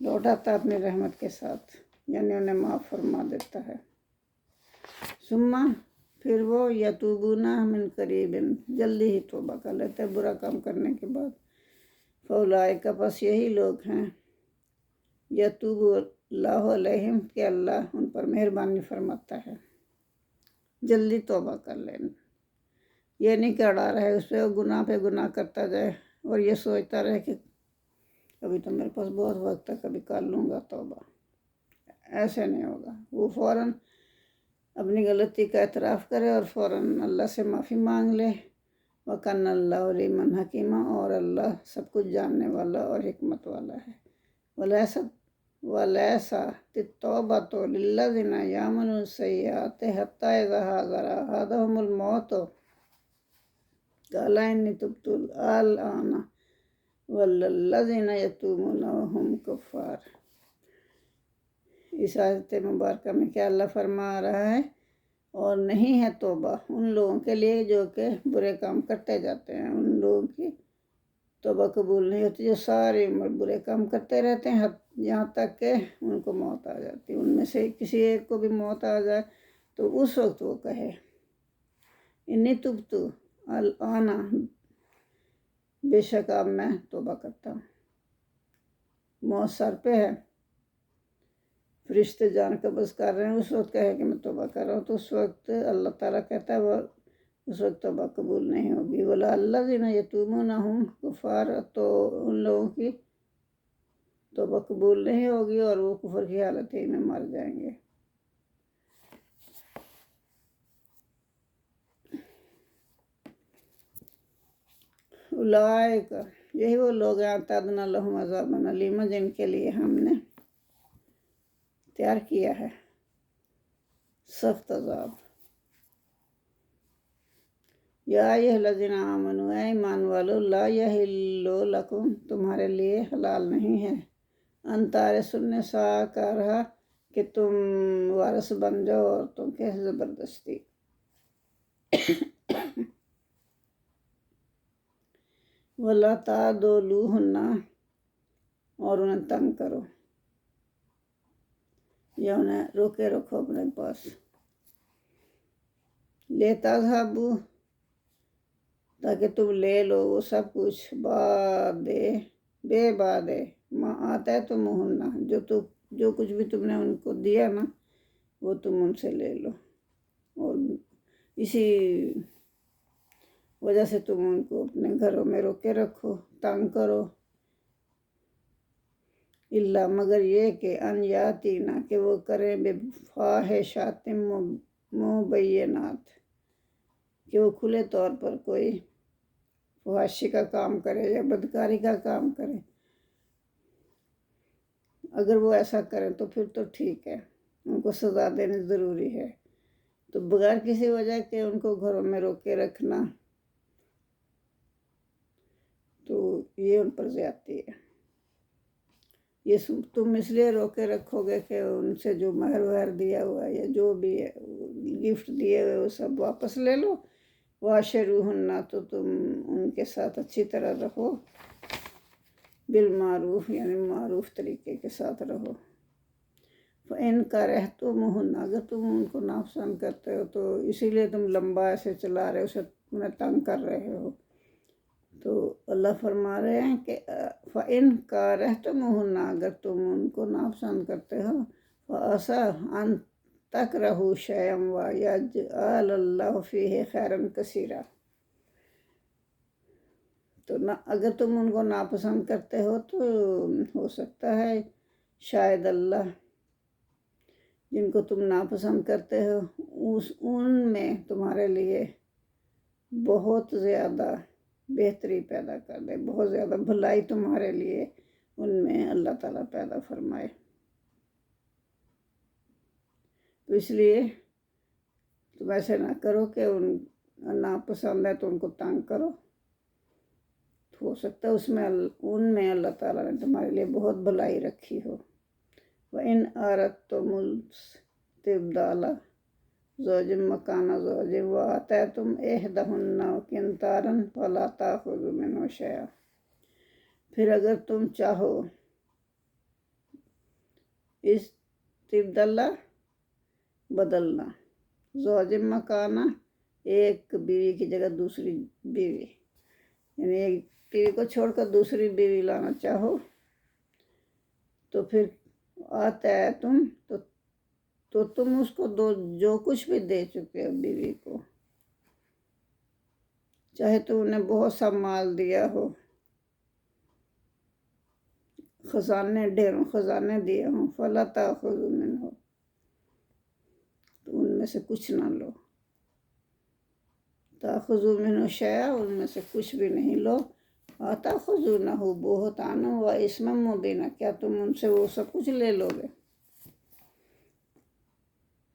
لوٹاتا اپنی رحمت کے ساتھ، یعنی انہیں معاف فرما دیتا ہے۔ سما پھر وہ یتوبون من قریب جلدی ہی توبہ کر لیتے برا کام کرنے کے بعد۔ فاولئک پس یہی لوگ ہیں یتوب اللہ علیہم کہ اللہ ان پر مہربانی فرماتا ہے، جلدی توبہ کر لیں۔ یہ نہیں کہ اڑا رہے اس پہ گناہ کرتا جائے اور یہ سوچتا رہے کہ ابھی تو میرے پاس بہت وقت ہے، کبھی کر لوں گا توبہ۔ ایسے نہیں ہوگا، وہ فوراً اپنی غلطی کا اعتراف کرے اور فوراً اللہ سے معافی مانگ لے۔ وَكَانَ اللَّهُ عَلِيمًا حَكِيمًا، اور اللہ سب کچھ جاننے والا اور حکمت والا ہے۔ وَلَيْسَ التَّوْبَةُ لِلَّذِينَ يَعْمَلُونَ السَّيِّئَاتِ حَتَّىٰ إِذَا حَضَرَ أَحَدَهُمُ الْمَوْتُ قَالَ إِنِّي تُبْتُ الْآنَ وَلَا الَّذِينَ يَتُوبُونَ وَهُمْ كُفَّارٌ۔ اس آیت مبارکہ میں کیا اللہ فرما رہا ہے؟ اور نہیں ہے توبہ ان لوگوں کے لیے جو کہ برے کام کرتے جاتے ہیں۔ ان لوگوں کی توبہ قبول نہیں ہوتی جو ساری عمر برے کام کرتے رہتے ہیں یہاں تک کہ ان کو موت آ جاتی۔ ان میں سے کسی ایک کو بھی موت آ جائے تو اس وقت وہ کہے انی تبت الآن، بے شک اب میں توبہ کرتا ہوں۔ موت سر پہ ہے، فرشتے جان قبض کر رہے ہیں، اس وقت کہے کہ میں توبہ کر رہا ہوں، تو اس وقت اللہ تعالیٰ کہتا ہے وہ اس وقت توبہ قبول نہیں ہوگی۔ وَلَا الَّذِينَ يَتُوبُونَ وَهُمْ كُفَّارٌ، تو ان لوگوں کی توبہ قبول نہیں ہوگی اور وہ کفر کی حالت ہی میں مر جائیں گے۔ اولئک، یہی وہ لوگ ہیں اعتدنا لہم عذابا الیما، جن کے لیے ہم نے تیار کیا ہے سخت عذاب۔ یا ایھا الذین آمنوا، اے ایمان والو، لا یحل لکم، تمہارے لیے حلال نہیں ہے، ان تارثوا النساء کرہا، کہ تم وارث بن جاؤ عورتوں کے زبردستی۔ وَلَا تَعْضُلُوهُنَّ، اور انہیں تنگ کرو یا انہیں روکے رکھو اپنے پاس۔ لِتَذْهَبُوا، تاکہ تم لے لو وہ سب کچھ، بے بعد ما آتیتموہن، جو کچھ بھی تم نے ان کو دیا نا وہ تم ان سے لے لو، اور اسی وجہ سے تم ان کو اپنے گھروں میں روکے رکھو، تنگ کرو۔ الا، مگر یہ کہ ان یاتینا، کہ وہ کریں بفاحشات مبینات، کہ وہ کھلے طور پر کوئی فحاشی کا کام کرے یا بدکاری کا کام کرے۔ اگر وہ ایسا کریں تو پھر تو ٹھیک ہے، ان کو سزا دینی ضروری ہے۔ تو بغیر کسی وجہ کے ان کو گھروں میں روکے رکھنا تو یہ ان پر زیادتی ہے۔ یہ تم اس لیے روکے رکھو گے کہ ان سے جو مہر وہر دیا ہوا ہے یا جو بھی ہے گفٹ دیے ہوئے وہ سب واپس لے لو۔ واشروہن، تو تم ان کے ساتھ اچھی طرح رہو، بالمعروف، یعنی معروف طریقے کے ساتھ رہو۔ فَإِن كَرِهْتُمُوهُنَّ، اگر تم ان کو ناپسند کرتے ہو تو اسی لیے تم لمبا ایسے چلا رہے ہو، اسے تمہیں تنگ کر رہے ہو، تو اللہ فرما رہے ہیں کہ فَإِن كَرِهْتُمُوهُنَّ، اگر تم ان کو ناپسند کرتے ہو، فَعَسَىٰ أَن تَكْرَهُوا شَيْئًا وَيَجْعَلَ اللَّهُ فِيهِ خَيْرًا كَثِيرًا، تو اگر تم ان کو ناپسند کرتے ہو تو ہو سکتا ہے شاید اللہ جن کو تم ناپسند کرتے ہو ان میں تمہارے لیے بہت زیادہ بہتری پیدا کر دے، بہت زیادہ بھلائی تمہارے لیے ان میں اللہ تعالیٰ پیدا فرمائے۔ تو اس لیے تم ایسے نہ کرو کہ ان ناپسند ہے تو ان کو تنگ کرو، ہو سکتا ہے ان میں اللہ تعالیٰ نے تمہارے لیے بہت بھلائی رکھی ہو۔ وَإِنْ أَرَدْتُمُ اسْتِبْدَالَ زَوْجٍ مَّكَانَ زَوْجٍ وَآتَيْتُمْ إِحْدَاهُنَّ قِنطَارًا فَلَا تَأْخُذُوا مِنْهُ شَيْئًا، پھر اگر تم چاہو استبدلہ بدلنا، زوج مکانہ ایک بیوی کی جگہ دوسری بیوی، یعنی ایک بیوی کو چھوڑ کر دوسری بیوی لانا چاہو تو پھر آتا ہے تو تم اس کو دو جو کچھ بھی دے چکے ہو بیوی کو، چاہے تو انہیں بہت سا مال دیا ہو، خزانے ڈھیروں خزانے دیے ہوں، فلا تاخذوا منہ، تو ان میں سے کچھ نہ لو، تاخذوا منہ شیئا، ان میں سے کچھ بھی نہیں لو، تاخذونہ بہتانا و اثما مبینا، کیا تم ان سے وہ سب کچھ لے لو گے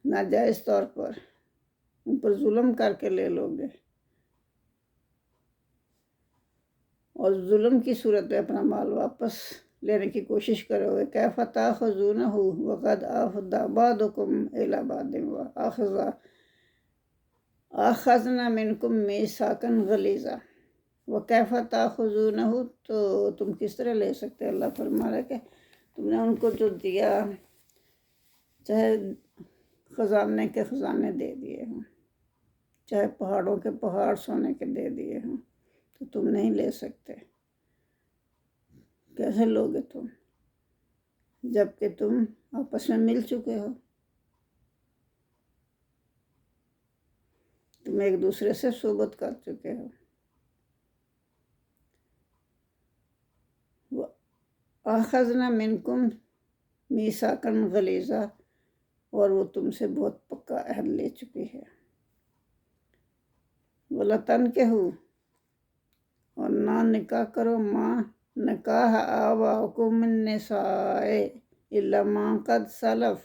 ناجائز طور پر، ان پر ظلم کر کے لے لو گے، اور ظلم کی صورت میں اپنا مال واپس لینے کی کوشش کرو گے، کیف تاخذونہ وقد افضی بعضکم الی بعض اخذنا منکم میثاقا غلیظا، وکیف تاخذونہ، تو تم کس طرح لے سکتے، اللہ فرما رہا ہے کہ تم نے ان کو جو دیا، چاہے خزانے کے خزانے دے دیے ہوں، چاہے پہاڑوں کے پہاڑ سونے کے دے دیے ہوں، تو تم نہیں لے سکتے، کیسے لوگے تم جب کہ تم آپس میں مل چکے ہو، تم ایک دوسرے سے صحبت کر چکے ہو، اخذنا منکم میثاقا غلیظا، اور وہ تم سے بہت پکا عہد لے چکی ہے، وَلَا تَنْكِحُوا، اور نہ نکاح کرو، ماں نکاح آباؤکم من النساء الا ما قد سلف،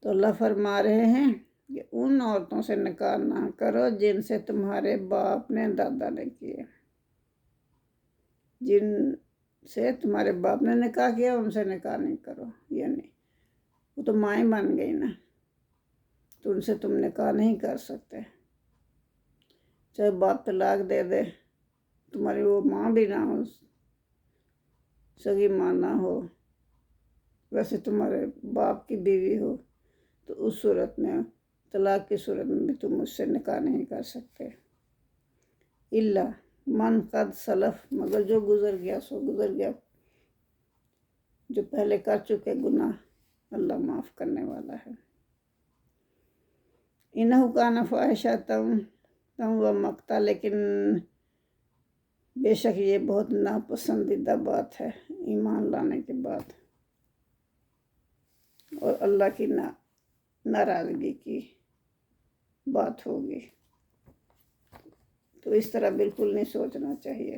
تو اللہ فرما رہے ہیں کہ ان عورتوں سے نکاح نہ کرو جن سے تمہارے باپ نے دادا نے کیے، جن سے تمہارے باپ نے نکاح کیا ان سے نکاح نہیں کرو، یعنی وہ تو مائیں بن گئی نا، تو ان سے تم نکاح نہیں کر سکتے، چاہے باپ طلاق دے دے، تمہاری وہ ماں بھی نہ ہو، سگی ماں نہ ہو، ویسے تمہارے باپ کی بیوی ہو، تو اس صورت میں طلاق کی صورت میں بھی تم اس سے نکاح نہیں کر سکتے، الا من قد سلف، مگر جو گزر گیا سو گزر گیا، جو پہلے کر چکے گناہ اللہ معاف کرنے والا ہے، انہ کان فاحشۃ و مقتا، لیکن بے شک یہ بہت ناپسندیدہ بات ہے ایمان لانے کے بعد، اور اللہ کی ناراضگی کی بات ہوگی، تو اس طرح بالکل نہیں سوچنا چاہیے۔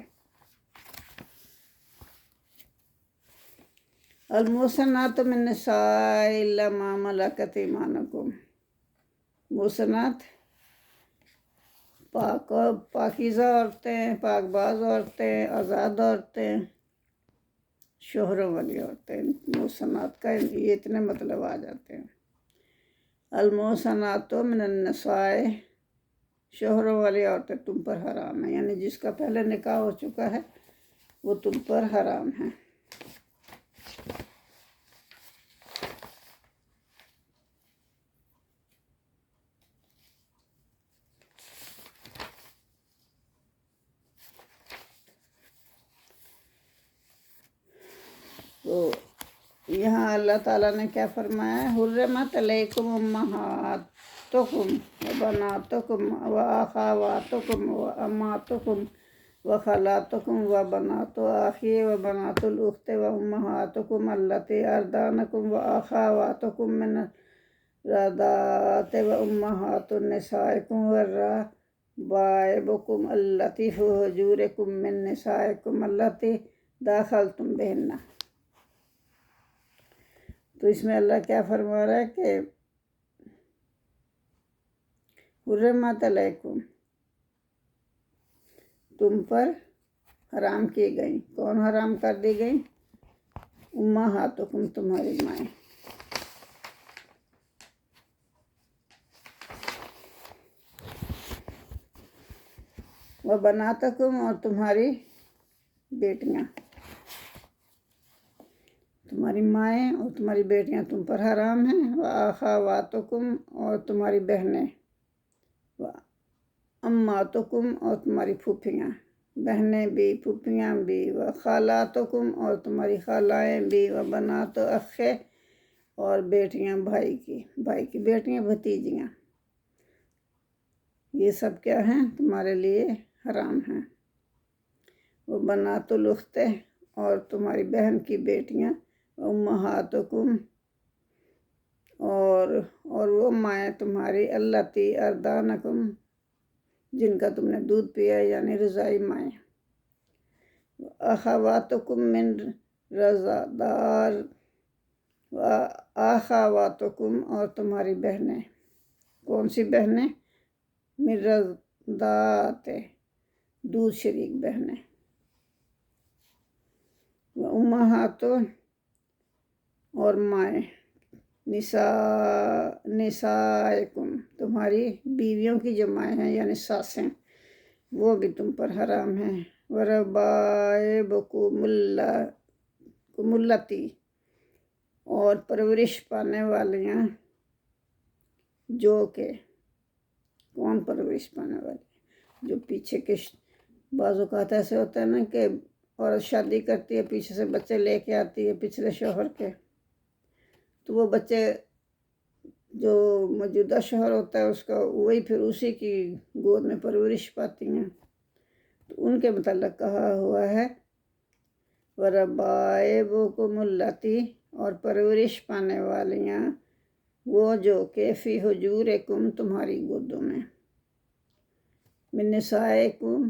المحصنات من النساء الا ما ملکت ایمانکم، محصنات پاکیزہ عورتیں، پاک باز عورتیں، آزاد عورتیں، شوہروں والی عورتیں، محصنات کا یہ اتنے مطلب آ جاتے ہیں، المحصنات من النساء، شوہروں والی عورتیں تم پر حرام ہیں، یعنی جس کا پہلے نکاح ہو چکا ہے وہ تم پر حرام ہے، تو یہاں اللہ تعالیٰ نے کیا فرمایا ہے، حرمت علیکم امہاتکم وبناتکم واخواتکم وامہاتکم وخالاتکم وبنات اخی وبنات الاخت وامہاتکم اللاتی ارضعنکم واخواتکم من الرضاعۃ وامہات نسائکم والربائبکم اللاتی فی حجورکم من نسائکم اللاتی داخلتم بہن، تو اس میں اللہ کیا فرما رہا ہے کہ حرمت علیکم، تم پر حرام کی گئی، کون حرام کر دی گئی، امہاتکم، تمہاری مائیں، وبناتکم، اور تمہاری بیٹیاں، تمہاری مائیں اور تمہاری بیٹیاں تم پر حرام ہیں، وَأَخَوَاتُكُمْ اور تمہاری بہنیں، وَأَمَّاتُكُمْ اور تمہاری پھوپھیاں، بہنیں بھی پھوپھیاں بھی، وَخَالَاتُكُمْ اور تمہاری خالائیں بھی، وَبَنَاتُ الْأَخِ اور بیٹیاں بھائی کی بیٹیاں بھتیجیاں، یہ سب کیا ہیں؟ تمہارے لیے حرام ہیں۔ وَبَنَاتُ الْأُخْتِ اور تمہاری بہن کی بیٹیاں، وَأُمَّهَاتُكُمْ اور وہ مائیں تمہاری، اللَّاتِي أَرْضَعْنَكُمْ جن کا تم نے دودھ پیا یعنی رضاعی مائیں، وَأَخَوَاتُكُمْ مِنْ رَضَعَةٍ وَأَخَوَاتُكُمْ اور تمہاری بہنیں، کون سی بہنیں؟ مِنْ رَضَعَةٍ دودھ شریک بہنیں، وَأُمَّهَاتُ اور مائیں، نسائکم تمہاری بیویوں کی جو مائیں ہیں یعنی ساسیں، وہ بھی تم پر حرام ہیں، وَرَبَائِبُکُمُ اللاتی اور پرورش پانے والیاں جو کہ، کون پرورش پانے والی؟ جو پیچھے کے بعض اوقات ایسے ہوتا ہے نا کہ عورت شادی کرتی ہے، پیچھے سے بچے لے کے آتی ہے پچھلے شوہر کے، تو وہ بچے جو موجودہ شوہر ہوتا ہے اس کا، وہی پھر اسی کی گود میں پرورش پاتی ہیں، تو ان کے متعلق کہا ہوا ہے وَرَبَائِبُکُمُ اللاتی اور پرورش پانے والیاں وہ جو کہ فی حجورکم تمہاری گودوں میں، من نسائکم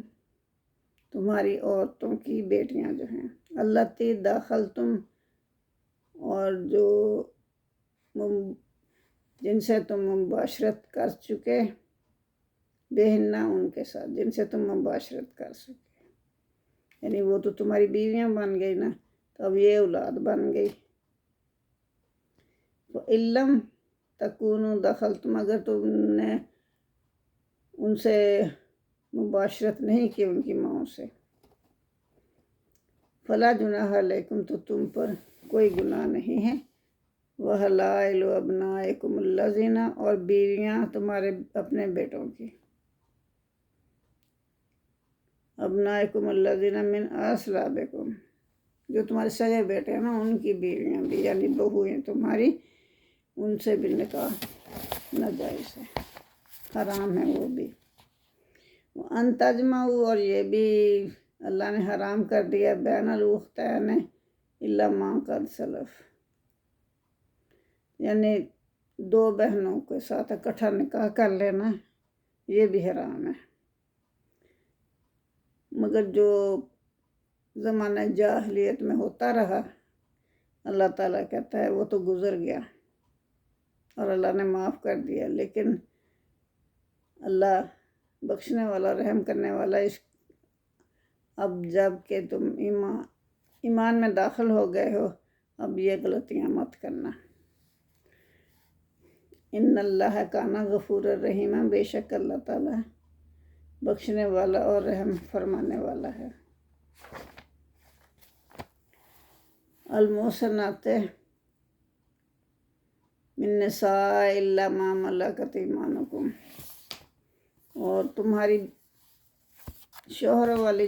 تمہاری عورتوں کی بیٹیاں جو ہیں، اللاتی داخلتم اور جو جن سے تم مباشرت کر چکے، بہنہ ان کے ساتھ جن سے تم مباشرت کر سکے، یعنی وہ تو تمہاری بیویاں بن گئی نا، تو اب یہ اولاد بن گئی۔ وَإِلَّمْ تَكُونُوا دَخَلْتُمْ اگر تم نے ان سے مباشرت نہیں کی ان کی ماؤں سے، فَلَا جُنَاحَ عَلَيْكُمْ تو تم پر کوئی گناہ نہیں ہے، وَحَلَائِلُ أَبْنَائِكُمُ الَّذِينَ اور بیویاں تمہارے اپنے بیٹوں کی، أَبْنَائِكُمُ الَّذِينَ مِنْ أَصْلَابِكُمْ جو تمہارے سگے بیٹے ہیں نا ان کی بیویاں بھی، یعنی بہویں تمہاری، ان سے بھی نکاح ناجائز ہے، حرام ہے وہ بھی۔ وَأَن تَجْمَعُوا اور یہ بھی اللہ نے حرام کر دیا بین الأختین إِلَّا مَا قَدْ سَلَف، یعنی دو بہنوں کے ساتھ اکٹھا نکاح کر لینا یہ بھی حرام ہے، مگر جو زمانہ جاہلیت میں ہوتا رہا اللہ تعالیٰ کہتا ہے وہ تو گزر گیا اور اللہ نے معاف کر دیا، لیکن اللہ بخشنے والا رحم کرنے والا، اب جب کہ تم ایمان میں داخل ہو گئے ہو اب یہ غلطیاں مت کرنا۔ ان اللہ کان غفور الرحیم بے شک اللہ تعالیٰ بخشنے والا اور رحم فرمانے والا ہے۔ المحصنات من نساء الا ما ملکت ایمانکم اور تمہاری شوہر والی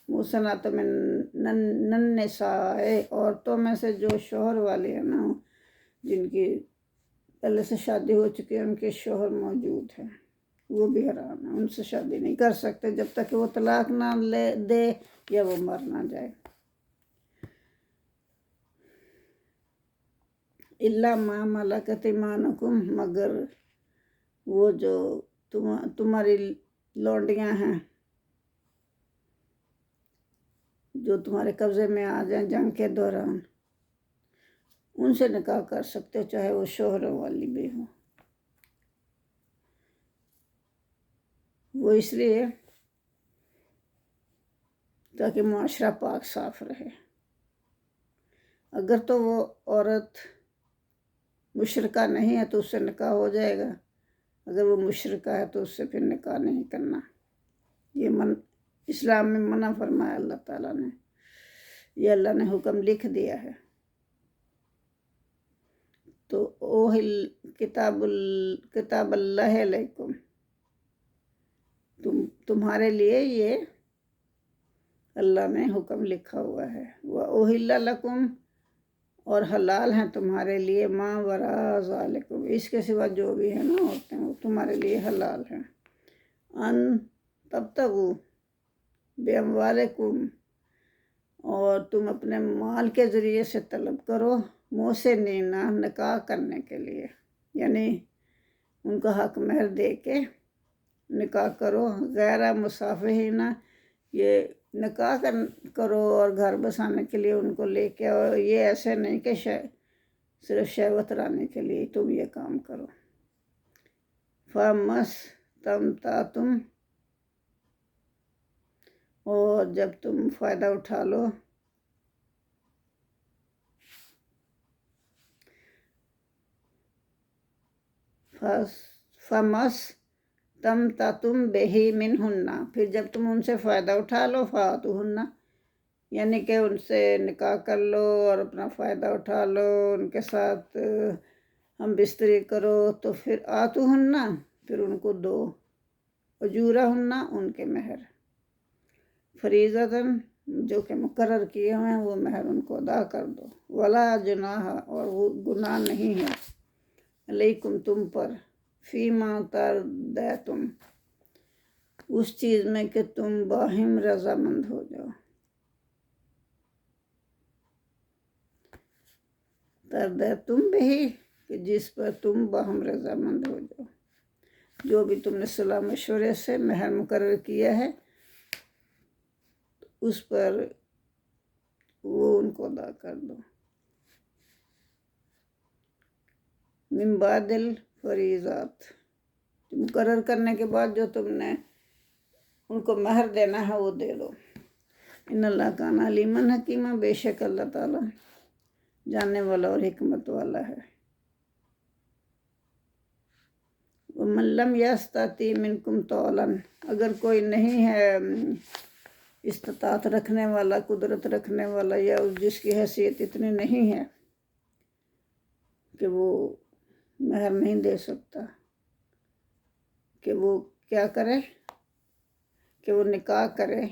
محصنات من نساء عورتوں میں سے جو شوہر والی ہیں نا، جن کی پہلے سے شادی ہو چکی ہے، ان کے شوہر موجود ہیں، وہ بھی حرام ہے، ان سے شادی نہیں کر سکتے جب تک کہ وہ طلاق نہ دے یا وہ مر نہ جائے۔ الا ما ملکت ایمانکم مگر وہ جو تمہاری لونڈیاں ہیں جو تمہارے قبضے میں آ جائیں جنگ کے دوران، ان سے نکاح کر سکتے ہو چاہے وہ شوہروں والی بھی ہوں، وہ اس لیے تاکہ معاشرہ پاک صاف رہے۔ اگر تو وہ عورت مشرکہ نہیں ہے تو اس سے نکاح ہو جائے گا، اگر وہ مشرکہ ہے تو اس سے پھر نکاح نہیں کرنا، یہ اسلام میں منع فرمایا اللہ تعالیٰ نے۔ یہ اللہ نے حکم لکھ دیا ہے۔ تو اوہل کتاب اللہ علیکم، تمہارے لیے یہ اللہ نے حکم لکھا ہوا ہے۔ وَأُحِلَّ لَكُمْ، اور حلال ہیں تمہارے لیے، مَا وَرَاءَ ذَلِكُمْ، اس کے سوا جو بھی ہے نا عورتیں، وہ تمہارے لیے حلال ہیں۔ ان تبتغوا بِأَمْوَالِكُمْ، اور تم اپنے مال کے ذریعے سے طلب کرو، محسنین، نکاح کرنے کے لیے، یعنی ان کا حق مہر دے کے نکاح کرو، غیر مصافحین، یہ نکاح کرو اور گھر بسانے کے لیے ان کو لے کے، اور یہ ایسے نہیں کہ صرف شہوت لانے کے لیے تم یہ کام کرو۔ فَمَسْتَمْتَعْتُمْ، اور جب تم فائدہ اٹھا لو، فَمَسْتَمْتَعْتُمْ بِهِ مِنْهُنَّ، پھر جب تم ان سے فائدہ اٹھا لو، فَآتُوهُنَّ، یعنی کہ ان سے نکاح کر لو اور اپنا فائدہ اٹھا لو، ان کے ساتھ ہم بستری کرو، تو پھر آتُوهُنَّ، پھر ان کو دو، اجورہن، ان کے مہر، فریضۃً، جو کہ مقرر کیے ہوئے ہیں، وہ مہر ان کو ادا کر دو۔ ولا جناح، اور وہ گناہ نہیں ہے، علیکم، تم پر، فیما تردیتم، اس چیز میں کہ تم باہم رضامند ہو جاؤ۔ تردیتم بہی، کہ جس پر تم باہم رضامند ہو جاؤ، جو بھی تم نے صلاح مشورے سے مہر مقرر کیا ہے اس پر وہ ان کو ادا کر دو۔ من بعد الفریضات، مقرر کرنے کے بعد جو تم نے ان کو مہر دینا ہے وہ دے دو۔ ان اللہ کان علیما حکیما، بے شک اللہ تعالیٰ جاننے والا اور حکمت والا ہے۔ ومن لم یستطع منکم طولا، اگر کوئی نہیں ہے استطاعت رکھنے والا، قدرت رکھنے والا، یا جس کی حیثیت اتنی نہیں ہے کہ وہ مہر نہیں دے سکتا، کہ وہ کیا کرے، کہ وہ نکاح کرے،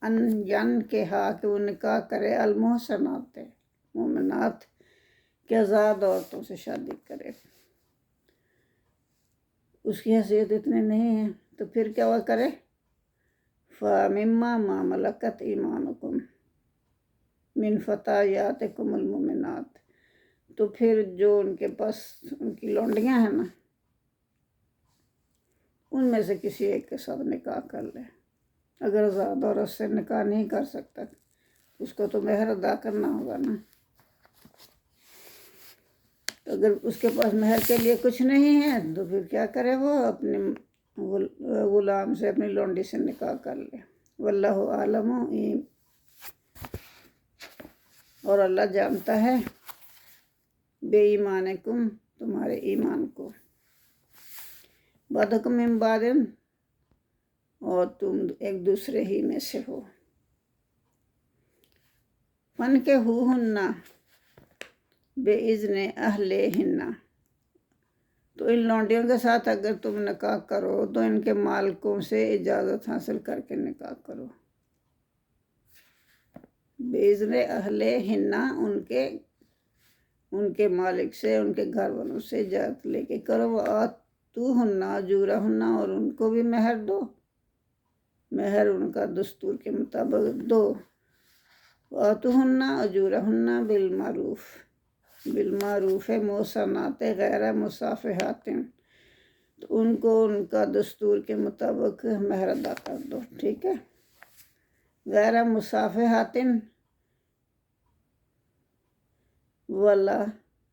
کہ وہ نکاح کرے، المحصنات، مومنات کے آزاد عورتوں سے شادی کرے، اس کی حیثیت اتنی نہیں ہے، تو پھر کیا وہ کرے، فَمِمَّا مَا مَلَكَتْ أَيْمَانُكُمْ مِنْ فَتَيَاتِكُمُ الْمُؤْمِنَاتِ، تو پھر جو ان کے پاس ان کی لونڈیاں ہیں نا، ان میں سے کسی ایک کے ساتھ نکاح کر لے۔ اگر آزاد عورت سے نکاح نہیں کر سکتا، اس کو تو مہر ادا کرنا ہوگا نا، تو اگر اس کے پاس مہر کے لیے کچھ نہیں ہے تو پھر کیا کرے، وہ اپنے غلام سے، اپنی لونڈی سے نکاح کر لے۔ واللہ عالم، اور اللہ جانتا ہے، بے ایمانکم، تمہارے ایمان کو، بعدکم من بعد، اور تم ایک دوسرے ہی میں سے ہو۔ فَانكِحُوهُنَّ بِإِذْنِ أَهْلِهِنَّ، تو ان لونڈیوں کے ساتھ اگر تم نکاح کرو تو ان کے مالکوں سے اجازت حاصل کر کے نکاح کرو۔ بِإِذْنِ أَهْلِهِنَّ، ان کے مالک سے، ان کے گھر والوں سے اجازت لے کے کرو۔ وَآتُوهُنَّ أُجُورَهُنَّ، اور ان کو بھی مہر دو، مہر ان کا دستور کے مطابق دو۔ وَآتُوهُنَّ أُجُورَهُنَّ بِالْمَعْرُوفِ، بالمعروف محصنات غیر مصافحات، تو ان کو ان کا دستور کے مطابق مہر ادا کر دو، ٹھیک ہے۔ غیر مصافحات ولا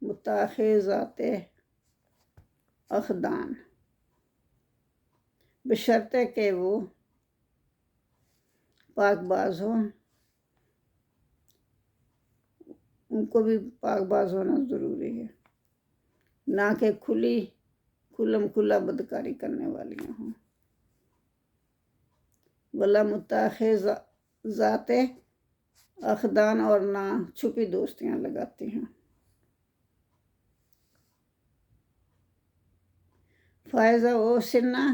متخذات اخدان، بشرطے کہ وہ پاک باز ہوں، ان کو بھی پاک باز ہونا ضروری ہے، نہ کہ کھلم کھلا بدکاری کرنے والیاں ہوں۔ ولا متخذات اخدان اور نہ چھپی دوستیاں لگاتی ہیں۔ فائزہ او سنہ،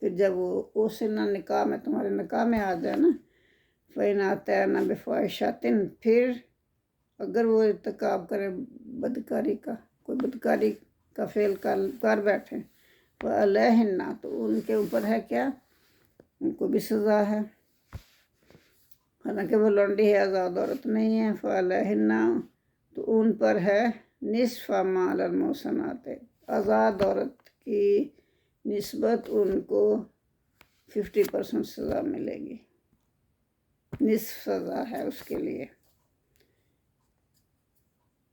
پھر جب وہ سنہ نکاح میں تمہارے نکاح میں آ جائے نا، فَإِنْ أَتَانَ بِفَاحِشَةٍ، پھر اگر وہ ارتکاب کرے بدکاری کا، کوئی بدکاری کا فعل کر بیٹھے، فَعَلَيْهِنَّ، تو ان کے اوپر ہے کیا؟ ان کو بھی سزا ہے، حالانکہ وہ لونڈی ہے، آزاد عورت نہیں ہے۔ فَعَلَيْهِنَّ، تو ان پر ہے نصف ما علی المحصنات، آزاد عورت کی نسبت ان کو 50% سزا ملے گی، نصف سزا ہے اس کے لیے،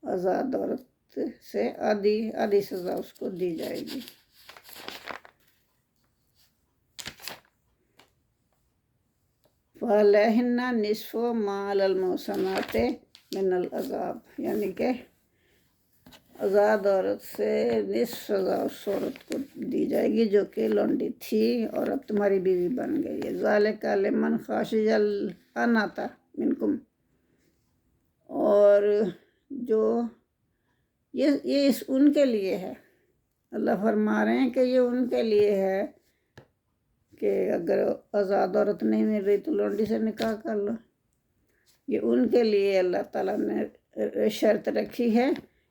آزاد عورت سے آدھی سزا اس کو دی جائے گی۔ فَعَلَيْهِنَّ نِصْفُ مَا عَلَى الْمُحْصَنَاتِ مِنَ الْعَذَابِ، یعنی کہ آزاد عورت سے نصف سزا اس عورت کو دی جائے گی جو کہ لونڈی تھی اور اب تمہاری بیوی بن گئی ہے۔ ذَلِكَ لِمَنْ خَشِیَ الْعَنَتَ مِنْکُمْ، اور جو یہ ان کے لیے ہے، اللہ فرما رہے ہیں کہ یہ ان کے لیے ہے کہ اگر آزاد عورت نہیں مل رہی تو لونڈی سے نکاح کر لو۔ یہ ان کے لیے اللہ تعالیٰ نے شرط رکھی ہے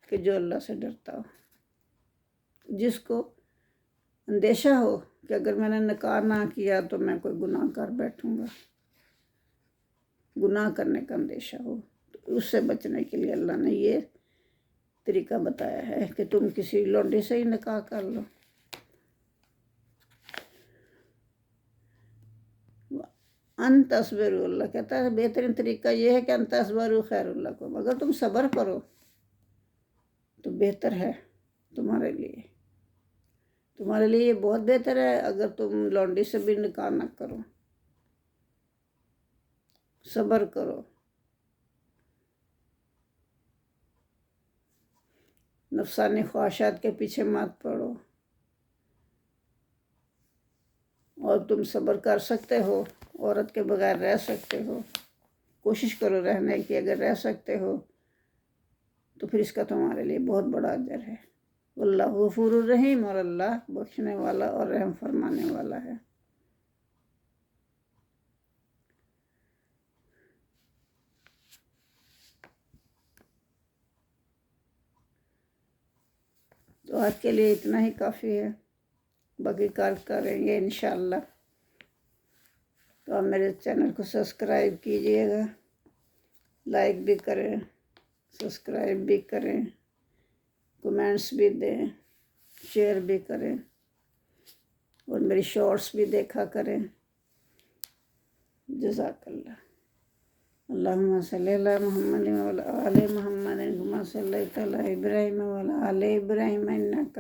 کہ جو اللہ سے ڈرتا ہو، جس کو اندیشہ ہو کہ اگر میں نے نکاح نہ کیا تو میں کوئی گناہ کر بیٹھوں گا، گناہ کرنے کا اندیشہ ہو، تو اس سے بچنے کے لیے اللہ نے یہ طریقہ بتایا ہے کہ تم کسی لونڈی سے ہی نکاح کر لو۔ ان تصبروا، اللہ کہتا ہے بہترین طریقہ یہ ہے کہ ان تصبروا خیر لکم، اگر تم صبر کرو تو بہتر ہے تمہارے لیے، تمہارے لیے یہ بہت بہتر ہے اگر تم لونڈی سے بھی نکاح نہ کرو، صبر کرو، نفسانی خواہشات کے پیچھے مت پڑو، اور تم صبر کر سکتے ہو، عورت کے بغیر رہ سکتے ہو، کوشش کرو رہنے کی، اگر رہ سکتے ہو تو پھر اس کا تمہارے لیے بہت بڑا اجر ہے۔ واللہ غفور الرحیم، اور اللہ بخشنے والا اور رحم فرمانے والا ہے۔ تو آج کے لیے اتنا ہی کافی ہے، باقی کار کریں گے انشاءاللہ۔ تو آپ میرے چینل کو سبسکرائب کیجئے گا، لائک بھی کریں، سبسکرائب بھی کریں، کمنٹس بھی دیں، شیئر بھی کریں، اور میری شارٹس بھی دیکھا کریں۔ جزاک اللہ۔ اللہم صلی علی محمد وعلی آل محمد کما صلیت علی ابراہیم وعلی آل ابراہیم انک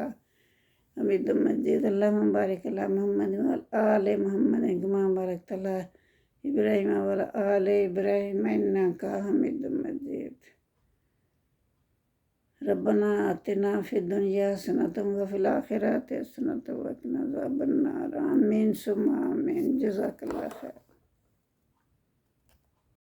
حمید مجید۔ اللہم بارک علی محمد وعلی آل محمد کما بارکت علی ابراہیم وعلی آل ابراہیم انک حمید مجید۔ ربنا آتنا فی الدنیا حسنۃ وفی الآخرۃ حسنۃ وقنا عذاب النار۔ آمین ثم آمین۔ جزاک اللہ خیر۔